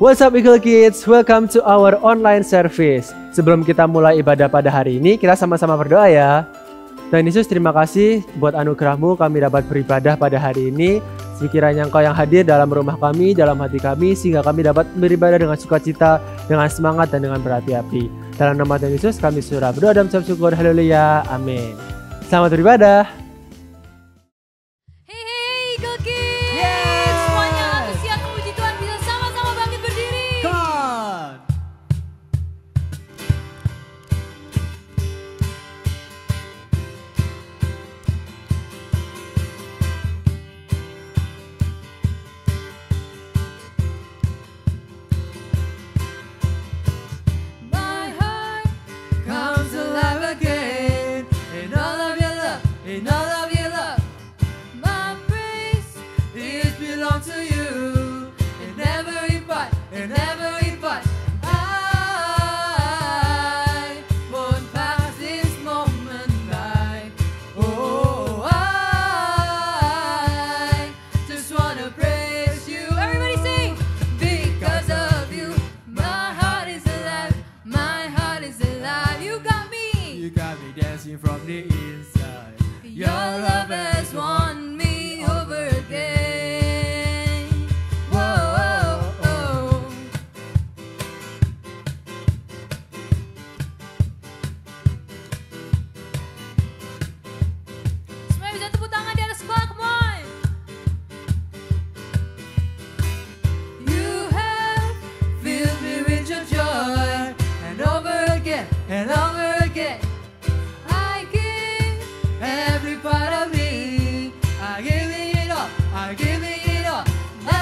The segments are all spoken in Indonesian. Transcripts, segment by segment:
What's up Eagle Kids? Welcome to our online service. Sebelum kita mulai ibadah pada hari ini, kita sama-sama berdoa ya. Tuhan Yesus, terima kasih buat anugerah-Mu kami dapat beribadah pada hari ini. Sekiranya Engkau yang hadir dalam rumah kami, dalam hati kami, sehingga kami dapat beribadah dengan sukacita, dengan semangat, dan dengan berhati-hati. Dalam nama Tuhan Yesus, kami surah berdoa dan mengucap syukur. Haleluya. Amin. Selamat beribadah. From the inside, your love has won me over again. Whoa, oh, oh. Semua bisa tepuk tangan di atas kepala, come on. You have filled me with your joy, and over again, and over again. Every part of me, I give it up, I give it up. I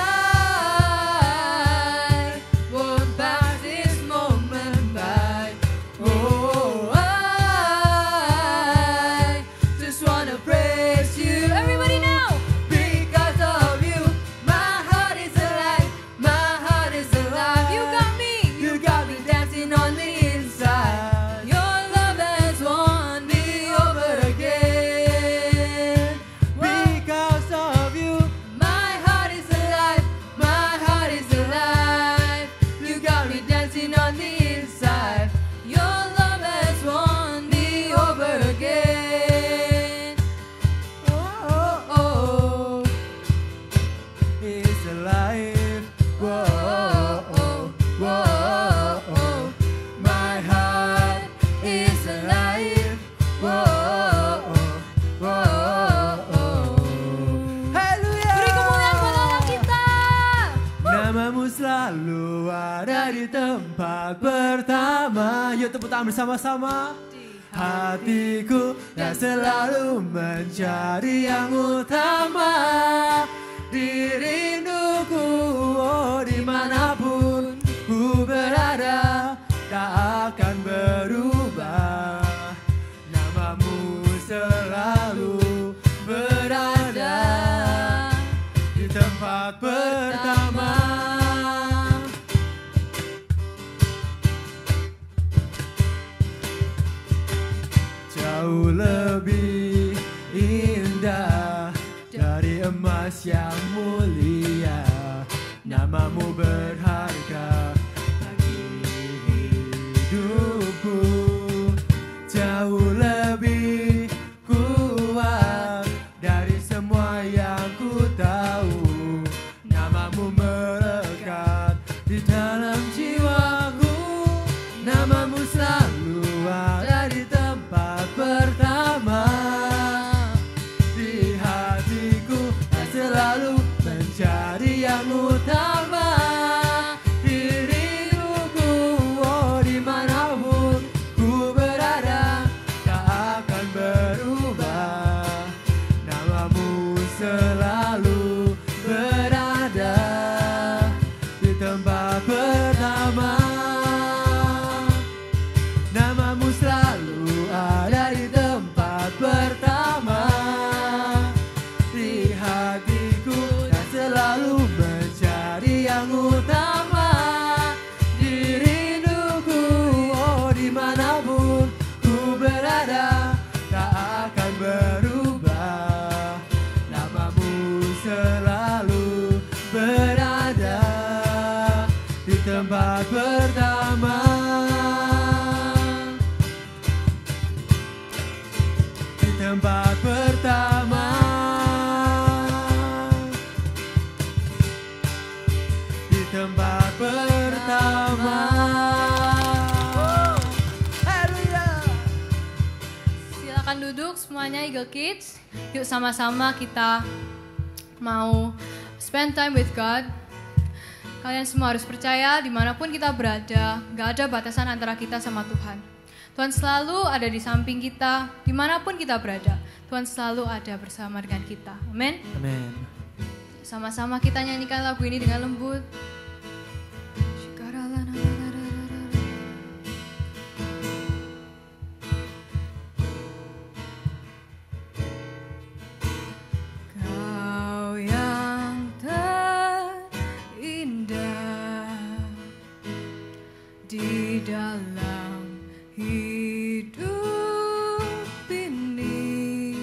won't pass this moment by. Oh, I just wanna praise you. Everybody now, because of you, my heart is alive, my heart is alive. You got me dancing on the inside. Selalu ada di tempat pertama. Yuk tepuk tangan bersama-sama. Hatiku yang selalu mencari yang utama. Di rinduku, oh, dimanapun ku berada, tak akan berubah. Namamu selalu berada di tempat pertama. Jauh lebih indah dari emas yang mulia, namamu berharga bagi hidupku. Jauh lebih kuat dari semua yang ku tahu, namamu melekat di dalam jiwaku. Namamu selalu ada di tempat pertama. Di hatiku yang selalu mencari yang utama. pertama, di tempat pertama, di tempat pertama. Silakan duduk semuanya Eagle Kids. Yuk sama-sama kita mau spend time with God. Kalian semua harus percaya dimanapun kita berada, gak ada batasan antara kita sama Tuhan. Tuhan selalu ada di samping kita, dimanapun kita berada. Tuhan selalu ada bersama dengan kita. Amin. Amin. Sama-sama kita nyanyikan lagu ini dengan lembut. Kau yang terindah di dalam hidup ini,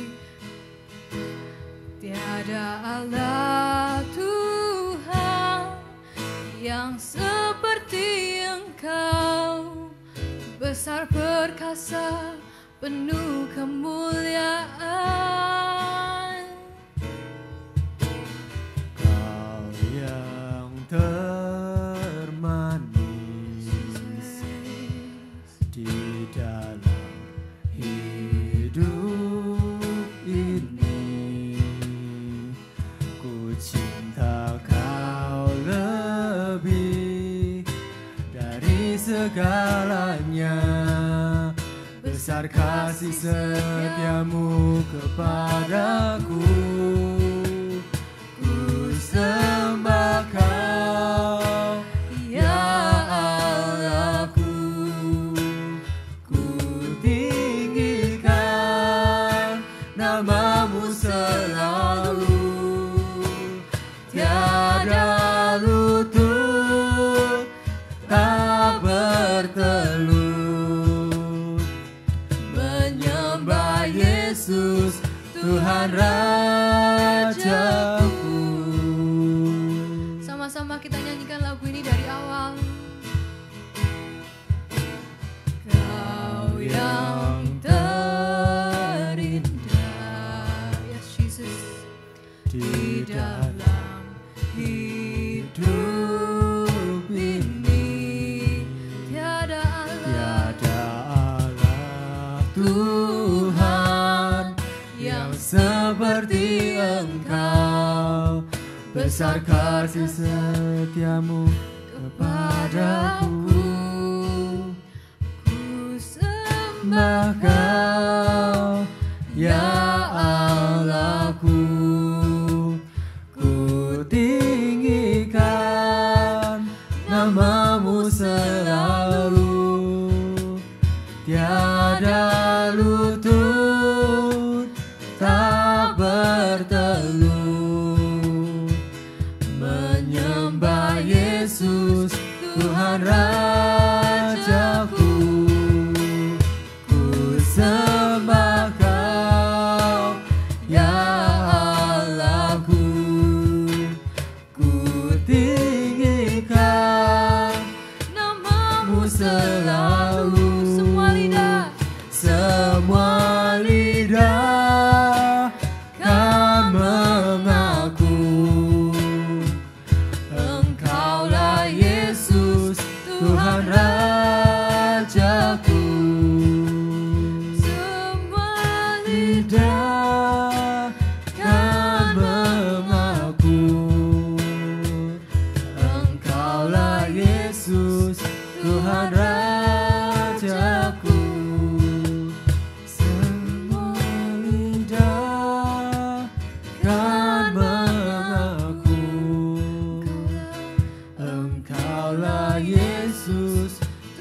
tiada Allah Tuhan yang seperti Engkau, besar perkasa penuh kemuliaan. Kau yang termanis di dalam hidup ini, ku cinta kau lebih dari segalanya. Besar kasih setiamu kepadaku, ku sembah kau, ya Allahku. Ku tinggikan namamu selalu, tiada lutut tak bertelut menyembah Yesus Tuhan Rajaku. Sama-sama kita nyanyikan lagu ini dari awal. Kau yang terindah, yes Jesus, di dalam hidup ini, tiada Allah Tuhan yang seperti Engkau, besar kasih setiamu kepadaku. Ku sembah kau, ya Allahku. Ku tinggikan namamu selalu, tiada lutut tak bertelut menyembah Yesus Tuhan Rajaku. Ku sembah kau, ya Allahku. Ku tinggikan namamu selalu. Semua lidah kan mengaku, Engkaulah Yesus Tuhan Rajaku. Semua lidah kan mengaku, Engkaulah Yesus Tuhan Rajaku.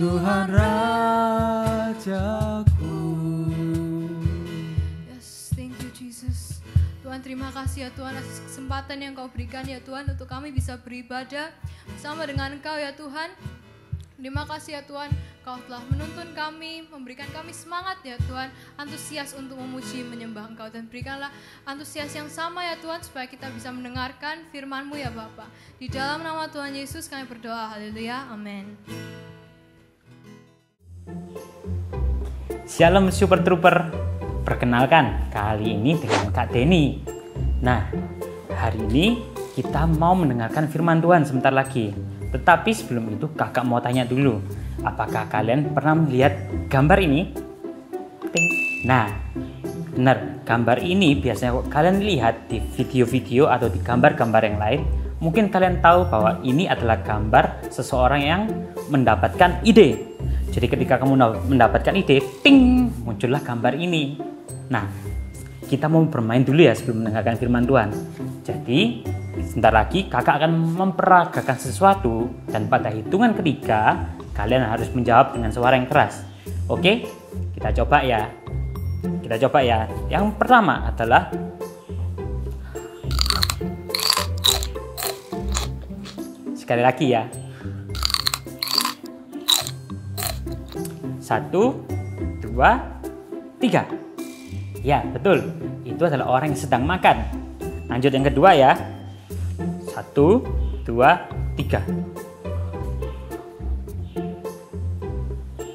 Tuhan Rajaku. Yes, thank you Jesus. Tuhan terima kasih ya Tuhan atas kesempatan yang Kau berikan ya Tuhan untuk kami bisa beribadah bersama dengan Engkau ya Tuhan. Terima kasih ya Tuhan, Kau telah menuntun kami, memberikan kami semangat ya Tuhan, antusias untuk memuji, menyembah Engkau. Dan berikanlah antusias yang sama ya Tuhan, supaya kita bisa mendengarkan firman-Mu ya Bapa. Di dalam nama Tuhan Yesus kami berdoa, haleluya, amin. Shalom Super Trooper. Perkenalkan, kali ini dengan Kak Denny. Nah, hari ini kita mau mendengarkan firman Tuhan sebentar lagi. Tetapi sebelum itu kakak mau tanya dulu, apakah kalian pernah melihat gambar ini? Ting. Nah, benar, gambar ini biasanya kalian lihat di video-video atau di gambar-gambar yang lain. Mungkin kalian tahu bahwa ini adalah gambar seseorang yang mendapatkan ide. Jadi ketika kamu mendapatkan ide, ting, muncullah gambar ini. Nah, kita mau bermain dulu ya sebelum mendengarkan firman Tuhan. Jadi, sebentar lagi kakak akan memperagakan sesuatu dan pada hitungan ketiga, kalian harus menjawab dengan suara yang keras. Oke? Kita coba ya. Yang pertama adalah sekali lagi ya. 1, 2, 3. Ya, betul. Itu adalah orang yang sedang makan. Lanjut yang kedua ya. 1, 2, 3.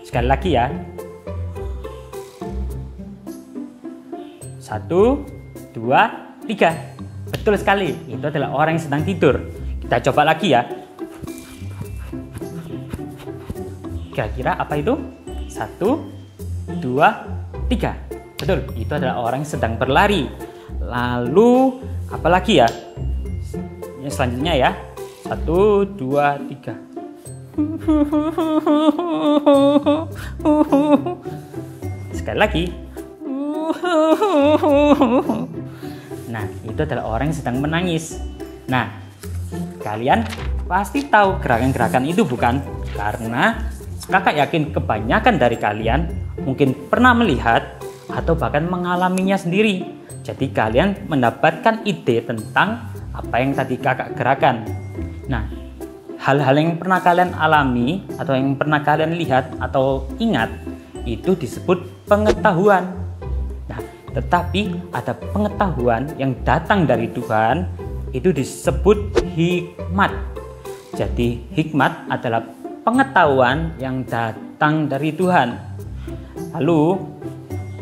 Sekali lagi ya. 1, 2, 3. Betul sekali. Itu adalah orang yang sedang tidur. Kita coba lagi ya. Kira-kira apa itu? 1, 2, 3. Betul, itu adalah orang yang sedang berlari. Lalu apa lagi ya? Yang selanjutnya ya. 1, 2, 3. Sekali lagi. Nah, itu adalah orang yang sedang menangis. Nah, kalian pasti tahu gerakan-gerakan itu bukan? Karena kakak yakin kebanyakan dari kalian mungkin pernah melihat atau bahkan mengalaminya sendiri. Jadi kalian mendapatkan ide tentang apa yang tadi kakak gerakan. Nah, hal-hal yang pernah kalian alami atau yang pernah kalian lihat atau ingat itu disebut pengetahuan. Nah, tetapi ada pengetahuan yang datang dari Tuhan, itu disebut hikmat. Jadi hikmat adalah pengetahuan yang datang dari Tuhan. Lalu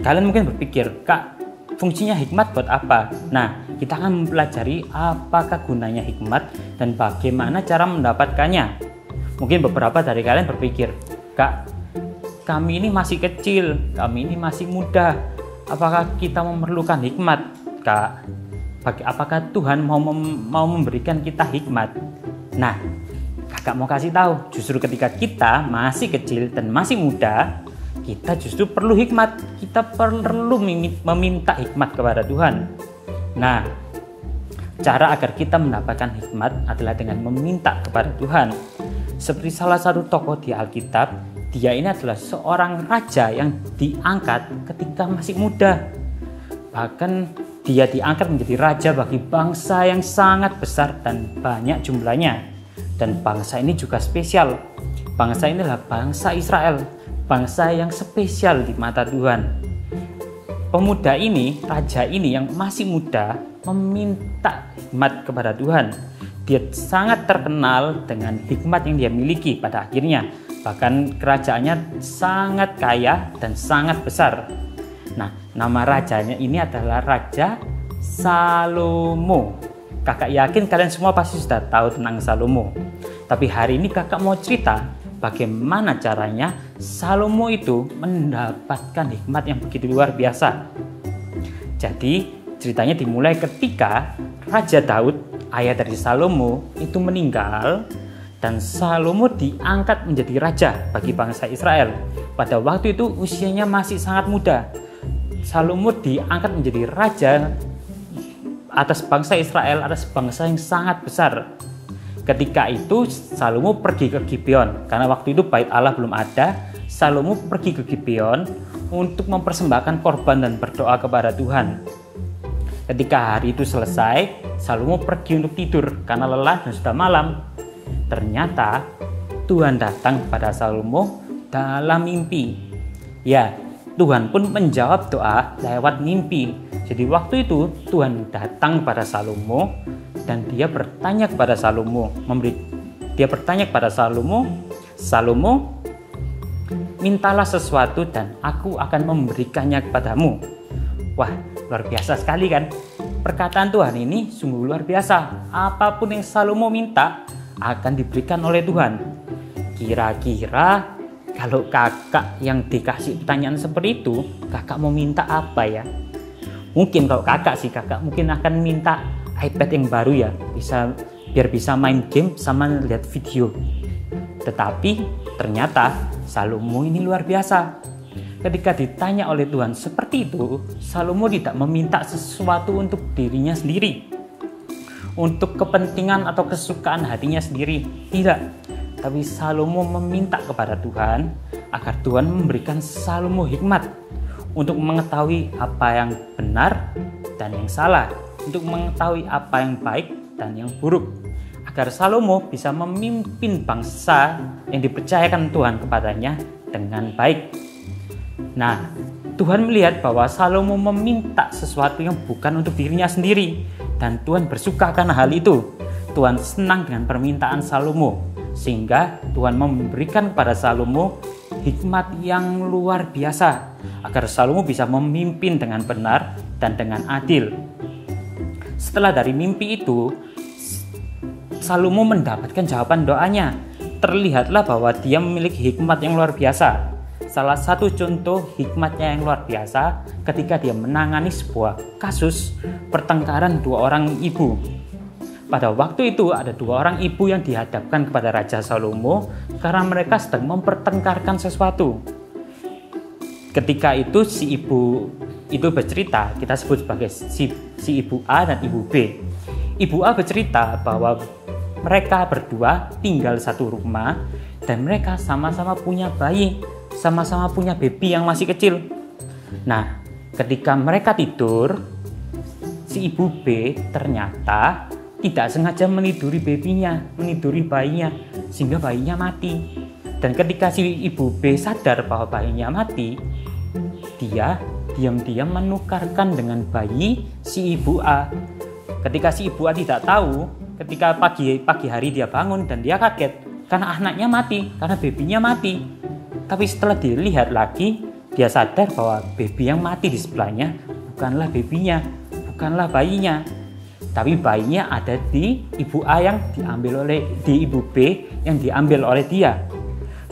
kalian mungkin berpikir, Kak, fungsinya hikmat buat apa? Nah, kita akan mempelajari apakah gunanya hikmat dan bagaimana cara mendapatkannya. Mungkin beberapa dari kalian berpikir, Kak, kami ini masih kecil, kami ini masih muda. Apakah kita memerlukan hikmat, Kak? Apakah Tuhan mau memberikan kita hikmat? Nah, kakak mau kasih tahu, justru ketika kita masih kecil dan masih muda, kita justru perlu hikmat. Kita perlu meminta hikmat kepada Tuhan. Nah, cara agar kita mendapatkan hikmat adalah dengan meminta kepada Tuhan. Seperti salah satu tokoh di Alkitab, dia ini adalah seorang raja yang diangkat ketika masih muda. Bahkan dia diangkat menjadi raja bagi bangsa yang sangat besar dan banyak jumlahnya. Dan bangsa ini juga spesial. Bangsa ini adalah bangsa Israel, bangsa yang spesial di mata Tuhan. Pemuda ini, raja ini yang masih muda, meminta hikmat kepada Tuhan. Dia sangat terkenal dengan hikmat yang dia miliki pada akhirnya. Bahkan kerajaannya sangat kaya dan sangat besar. Nah, nama rajanya ini adalah Raja Salomo. Kakak yakin kalian semua pasti sudah tahu tentang Salomo. Tapi hari ini kakak mau cerita bagaimana caranya Salomo itu mendapatkan hikmat yang begitu luar biasa. Jadi ceritanya dimulai ketika Raja Daud, ayah dari Salomo, itu meninggal dan Salomo diangkat menjadi raja bagi bangsa Israel. Pada waktu itu usianya masih sangat muda. Salomo diangkat menjadi raja atas bangsa Israel, atas bangsa yang sangat besar. Ketika itu Salomo pergi ke Gibeon, karena waktu itu bait Allah belum ada. Salomo pergi ke Gibeon untuk mempersembahkan korban dan berdoa kepada Tuhan. Ketika hari itu selesai, Salomo pergi untuk tidur karena lelah dan sudah malam. Ternyata Tuhan datang kepada Salomo dalam mimpi. Ya, Tuhan pun menjawab doa lewat mimpi. Jadi waktu itu Tuhan datang pada Salomo dan dia bertanya kepada Salomo, Salomo, mintalah sesuatu dan aku akan memberikannya kepadamu. Wah, luar biasa sekali kan? Perkataan Tuhan ini sungguh luar biasa. Apapun yang Salomo minta akan diberikan oleh Tuhan. Kira-kira kalau kakak yang dikasih pertanyaan seperti itu, kakak mau minta apa ya? Mungkin kalau kakak mungkin akan minta iPad yang baru ya, biar bisa main game sama lihat video. Tetapi ternyata Salomo ini luar biasa. Ketika ditanya oleh Tuhan seperti itu, Salomo tidak meminta sesuatu untuk dirinya sendiri, untuk kepentingan atau kesukaan hatinya sendiri. Tidak. Tapi Salomo meminta kepada Tuhan agar Tuhan memberikan Salomo hikmat untuk mengetahui apa yang benar dan yang salah, untuk mengetahui apa yang baik dan yang buruk, agar Salomo bisa memimpin bangsa yang dipercayakan Tuhan kepadanya dengan baik. Nah, Tuhan melihat bahwa Salomo meminta sesuatu yang bukan untuk dirinya sendiri, dan Tuhan bersuka karena hal itu. Tuhan senang dengan permintaan Salomo, sehingga Tuhan memberikan kepada Salomo hikmat yang luar biasa agar Salomo bisa memimpin dengan benar dan dengan adil. Setelah dari mimpi itu, Salomo mendapatkan jawaban doanya. Terlihatlah bahwa dia memiliki hikmat yang luar biasa. Salah satu contoh hikmatnya yang luar biasa ketika dia menangani sebuah kasus pertengkaran dua orang ibu. Pada waktu itu ada dua orang ibu yang dihadapkan kepada Raja Salomo karena mereka sedang mempertengkarkan sesuatu. Ketika itu si ibu itu bercerita, kita sebut sebagai si ibu A dan ibu B. Ibu A bercerita bahwa mereka berdua tinggal satu rumah dan mereka sama-sama punya bayi, sama-sama punya baby yang masih kecil. Nah, ketika mereka tidur, si ibu B ternyata tidak sengaja meniduri bayinya, sehingga bayinya mati. Dan ketika si ibu B sadar bahwa bayinya mati, dia diam-diam menukarkan dengan bayi si ibu A. Ketika si ibu A tidak tahu, ketika pagi hari dia bangun dan dia kaget karena anaknya mati, karena babynya mati. Tapi setelah dilihat lagi, dia sadar bahwa baby yang mati di sebelahnya bukanlah babynya, bukanlah bayinya, tapi bayinya ada di ibu A yang di ibu B yang diambil oleh dia.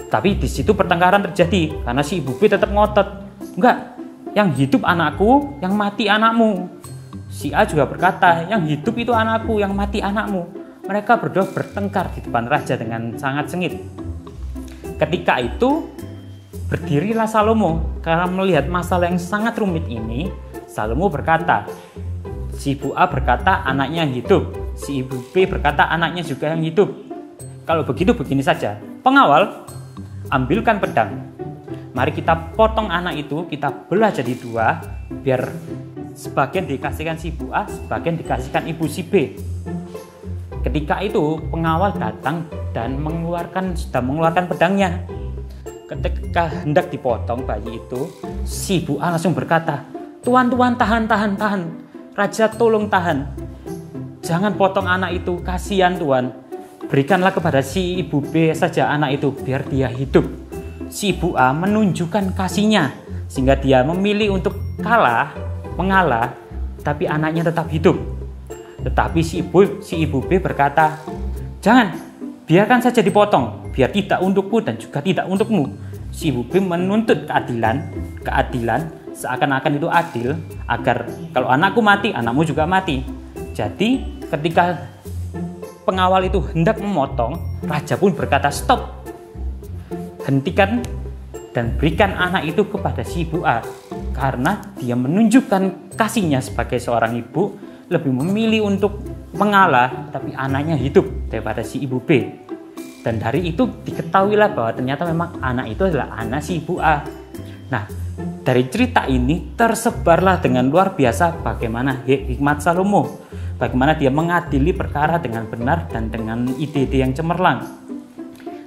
Tapi di situ pertengkaran terjadi karena si ibu B tetap ngotot, enggak, yang hidup anakku, yang mati anakmu. Si A juga berkata, yang hidup itu anakku, yang mati anakmu. Mereka berdua bertengkar di depan raja dengan sangat sengit. Ketika itu berdirilah Salomo. Karena melihat masalah yang sangat rumit ini, Salomo berkata, si ibu A berkata anaknya yang hidup, si ibu B berkata anaknya juga yang hidup. Kalau begitu begini saja, pengawal, ambilkan pedang. Mari kita potong anak itu, kita belah jadi dua, biar sebagian dikasihkan si ibu A, sebagian dikasihkan ibu si B. Ketika itu pengawal datang dan sudah mengeluarkan pedangnya. Ketika hendak dipotong bayi itu, si ibu A langsung berkata, Tuan, tahan. Raja tolong tahan. Jangan potong anak itu, kasihan Tuan. Berikanlah kepada si ibu B saja anak itu, biar dia hidup. Si ibu A menunjukkan kasihnya, sehingga dia memilih untuk mengalah, tapi anaknya tetap hidup. Tetapi si ibu B berkata, jangan, biarkan saja dipotong, biar tidak untukku dan juga tidak untukmu. Si ibu B menuntut keadilan, seakan-akan itu adil, agar kalau anakku mati, anakmu juga mati. Jadi ketika pengawal itu hendak memotong, raja pun berkata, stop, hentikan dan berikan anak itu kepada si ibu A. Karena dia menunjukkan kasihnya sebagai seorang ibu, lebih memilih untuk mengalah, tapi anaknya hidup daripada si ibu B. Dan dari itu diketahuilah bahwa ternyata memang anak itu adalah anak si ibu A. Nah, dari cerita ini tersebarlah dengan luar biasa bagaimana hikmat Salomo, bagaimana dia mengadili perkara dengan benar dan dengan ide-ide yang cemerlang.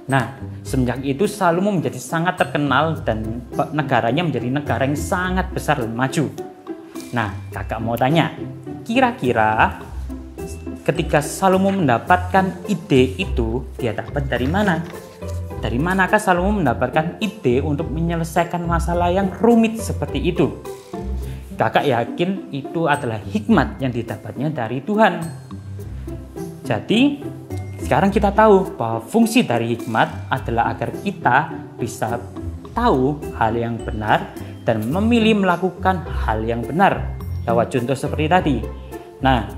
Nah, semenjak itu Salomo menjadi sangat terkenal dan negaranya menjadi negara yang sangat besar dan maju. Nah, kakak mau tanya, kira-kira ketika Salomo mendapatkan ide itu, dia dapat dari mana? dari manakah Salomo mendapatkan ide untuk menyelesaikan masalah yang rumit seperti itu? Kakak yakin itu adalah hikmat yang didapatnya dari Tuhan. Jadi, sekarang kita tahu bahwa fungsi dari hikmat adalah agar kita bisa tahu hal yang benar dan memilih melakukan hal yang benar lewat contoh seperti tadi. Nah,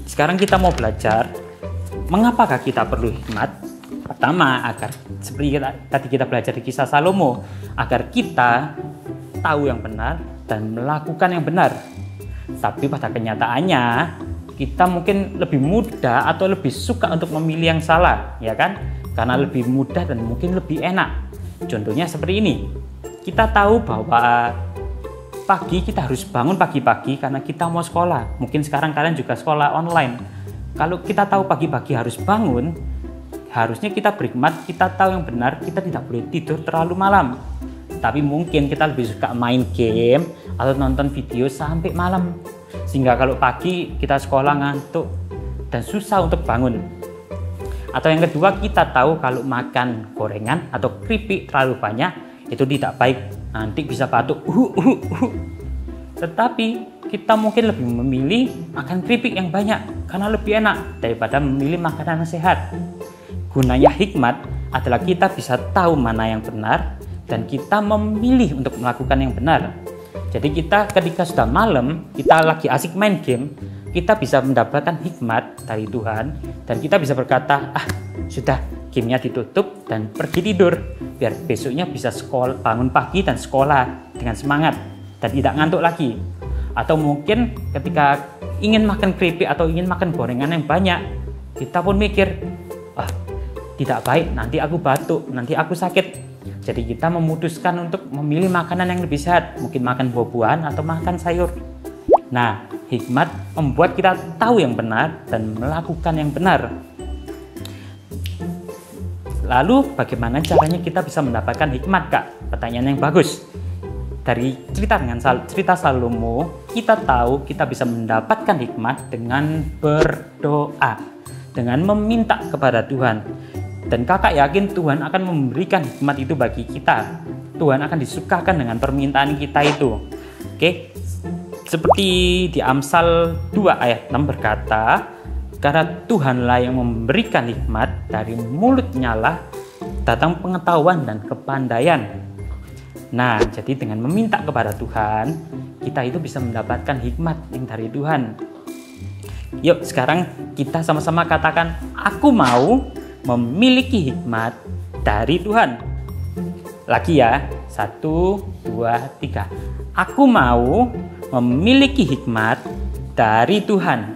sekarang kita mau belajar mengapakah kita perlu hikmat. Pertama, agar seperti tadi kita belajar di kisah Salomo, agar kita tahu yang benar dan melakukan yang benar. Tapi pada kenyataannya kita mungkin lebih mudah atau lebih suka untuk memilih yang salah, ya kan? Karena lebih mudah dan mungkin lebih enak. Contohnya seperti ini. Kita tahu bahwa pagi kita harus bangun pagi-pagi karena kita mau sekolah. Mungkin sekarang kalian juga sekolah online. Kalau kita tahu pagi-pagi harus bangun, harusnya kita berhikmat, kita tahu yang benar, kita tidak boleh tidur terlalu malam. Tapi mungkin kita lebih suka main game atau nonton video sampai malam. Sehingga kalau pagi kita sekolah ngantuk dan susah untuk bangun. Atau yang kedua, kita tahu kalau makan gorengan atau keripik terlalu banyak itu tidak baik, nanti bisa batuk. Tetapi kita mungkin lebih memilih makan keripik yang banyak karena lebih enak daripada memilih makanan yang sehat. Gunanya hikmat adalah kita bisa tahu mana yang benar dan kita memilih untuk melakukan yang benar. Jadi kita ketika sudah malam, kita lagi asik main game, kita bisa mendapatkan hikmat dari Tuhan dan kita bisa berkata, sudah, gamenya ditutup dan pergi tidur biar besoknya bisa bangun pagi dan sekolah dengan semangat dan tidak ngantuk lagi. Atau mungkin ketika ingin makan keripik atau ingin makan gorengan yang banyak, kita pun mikir, tidak baik, nanti aku batuk, nanti aku sakit. Jadi kita memutuskan untuk memilih makanan yang lebih sehat, mungkin makan buah-buahan atau makan sayur. Nah, hikmat membuat kita tahu yang benar dan melakukan yang benar. Lalu bagaimana caranya kita bisa mendapatkan hikmat, Kak? Pertanyaan yang bagus. Dari cerita Salomo, kita tahu kita bisa mendapatkan hikmat dengan berdoa, dengan meminta kepada Tuhan. Dan kakak yakin Tuhan akan memberikan hikmat itu bagi kita. Tuhan akan disukakan dengan permintaan kita itu. Oke, seperti di Amsal 2 ayat 6 berkata, karena Tuhanlah yang memberikan hikmat, dari mulutnya lah datang pengetahuan dan kepandaian. Nah, jadi dengan meminta kepada Tuhan, kita itu bisa mendapatkan hikmat yang dari Tuhan. Yuk, sekarang kita sama-sama katakan, aku mau memiliki hikmat dari Tuhan. Lagi ya, 1, 2, 3. Aku mau memiliki hikmat dari Tuhan.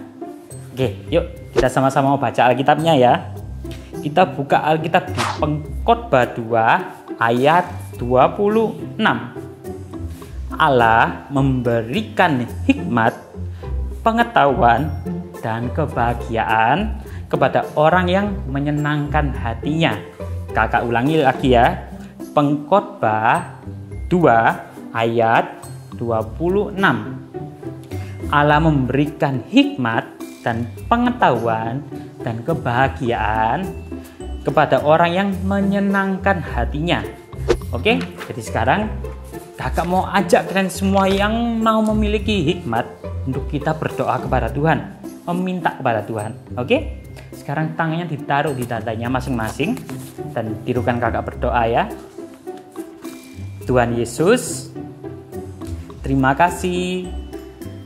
Oke, yuk kita sama-sama baca Alkitabnya ya. Kita buka Alkitab di Pengkhotbah 2 ayat 26. Allah memberikan hikmat, pengetahuan, dan kebahagiaan kepada orang yang menyenangkan hatinya. Kakak ulangi lagi ya. Pengkhotbah 2 ayat 26. Allah memberikan hikmat dan pengetahuan dan kebahagiaan kepada orang yang menyenangkan hatinya. Oke, jadi sekarang kakak mau ajak kalian semua yang mau memiliki hikmat untuk kita berdoa kepada Tuhan, meminta kepada Tuhan. Oke? Sekarang tangannya ditaruh di dadanya masing-masing dan tirukan kakak berdoa ya. Tuhan Yesus, terima kasih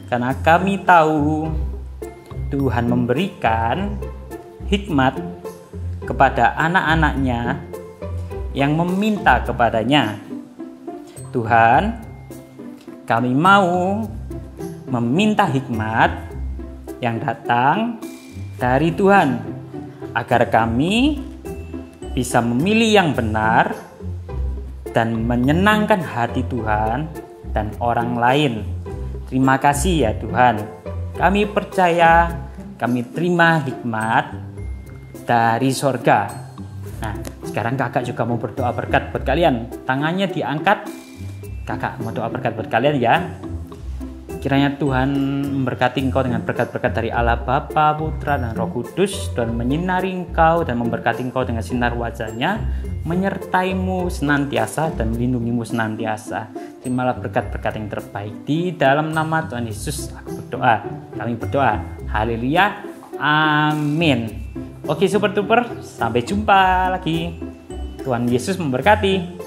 karena kami tahu Tuhan memberikan hikmat kepada anak-anak-Nya yang meminta kepadanya. Tuhan, kami mau meminta hikmat yang datang dari Tuhan, agar kami bisa memilih yang benar dan menyenangkan hati Tuhan dan orang lain. Terima kasih ya Tuhan. Kami percaya, kami terima hikmat dari sorga. Nah, sekarang kakak juga mau berdoa berkat buat kalian. Tangannya diangkat. Kakak mau doa berkat buat kalian ya. Kiranya Tuhan memberkati engkau dengan berkat-berkat dari Allah Bapa, Putra, dan Roh Kudus, dan menyinari engkau dan memberkati engkau dengan sinar wajah-Nya, menyertaimu senantiasa dan melindungimu senantiasa. Terimalah berkat-berkat yang terbaik. Di dalam nama Tuhan Yesus aku berdoa. Kami berdoa. Haleluya. Amin. Oke, super duper. Sampai jumpa lagi. Tuhan Yesus memberkati.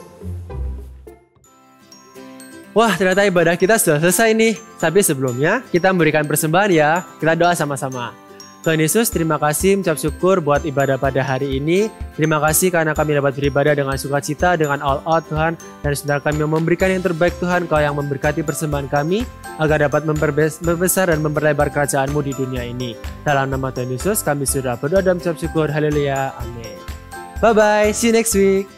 Wah, ternyata ibadah kita sudah selesai nih. Tapi sebelumnya, kita memberikan persembahan ya. Kita doa sama-sama. Tuhan Yesus, terima kasih mengucap syukur buat ibadah pada hari ini. Terima kasih karena kami dapat beribadah dengan sukacita, dengan all out Tuhan. Dan saudara kami memberikan yang terbaik Tuhan, Kau yang memberkati persembahan kami, agar dapat membesar dan memperlebar kerajaan-Mu di dunia ini. Dalam nama Tuhan Yesus, kami sudah berdoa dan mengucap syukur. Haleluya. Amin. Bye-bye. See you next week.